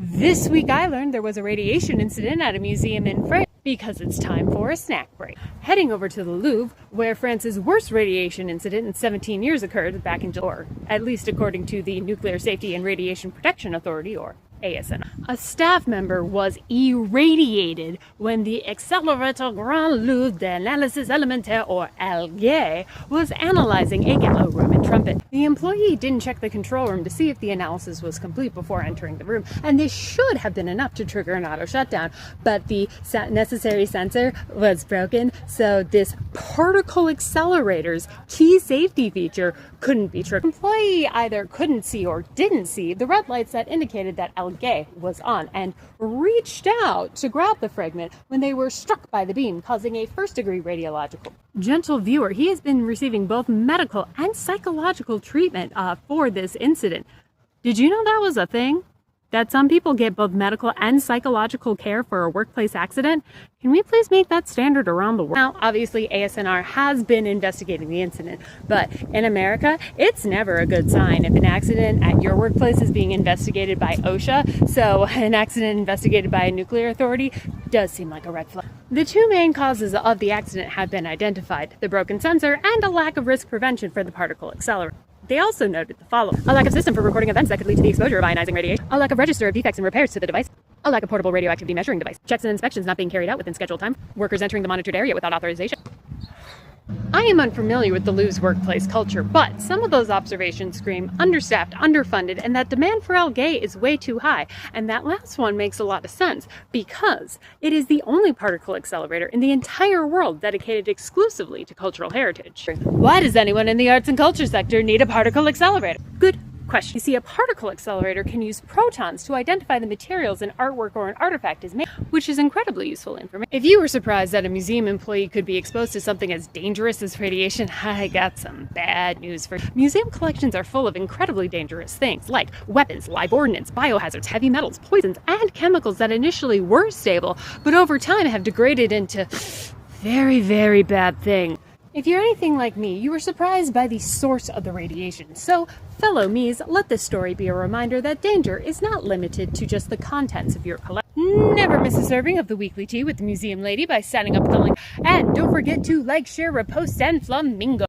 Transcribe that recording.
This week I learned there was a radiation incident at a museum in France because it's time for a snack break. Heading over to the Louvre, where France's worst radiation incident in 17 years occurred back in July, at least according to the Nuclear Safety and Radiation Protection Authority, or ASN. A staff member was irradiated when the Accelerateur Grand Louvre d'Analyse Élémentaire, or ALGE, was analyzing a gallows Roman trumpet. The employee didn't check the control room to see if the analysis was complete before entering the room, and this should have been enough to trigger an auto shutdown, but the necessary sensor was broken, so this particle accelerator's key safety feature couldn't be triggered. The employee either couldn't see or didn't see the red lights that indicated that ALGE was on and reached out to grab the fragment when they were struck by the beam, causing a first-degree radiological. Gentle viewer, he has been receiving both medical and psychological treatment for this incident. Did you know that was a thing? That some people get both medical and psychological care for a workplace accident? Can we please make that standard around the world? Now, obviously, ASNR has been investigating the incident, but in America, it's never a good sign if an accident at your workplace is being investigated by OSHA, so an accident investigated by a nuclear authority does seem like a red flag. The two main causes of the accident have been identified: the broken sensor and a lack of risk prevention for the particle accelerator. They also noted the following: a lack of system for recording events that could lead to the exposure of ionizing radiation, a lack of register of defects and repairs to the device, a lack of portable radioactivity measuring device, checks and inspections not being carried out within scheduled time, workers entering the monitored area without authorization. I am unfamiliar with the Louvre's workplace culture, but some of those observations scream understaffed, underfunded, and that demand for ALGE is way too high. And that last one makes a lot of sense because it is the only particle accelerator in the entire world dedicated exclusively to cultural heritage. Why does anyone in the arts and culture sector need a particle accelerator? Good question. You see, a particle accelerator can use protons to identify the materials an artwork or an artifact is made, which is incredibly useful information. If you were surprised that a museum employee could be exposed to something as dangerous as radiation, I got some bad news for you. Museum collections are full of incredibly dangerous things like weapons, live ordnance, biohazards, heavy metals, poisons, and chemicals that initially were stable, but over time have degraded into very, very bad things. If you're anything like me, you were surprised by the source of the radiation. So, fellow me's, let this story be a reminder that danger is not limited to just the contents of your collection. Never miss a serving of the weekly tea with the museum lady by signing up with the link. And don't forget to like, share, repost, and flamingo.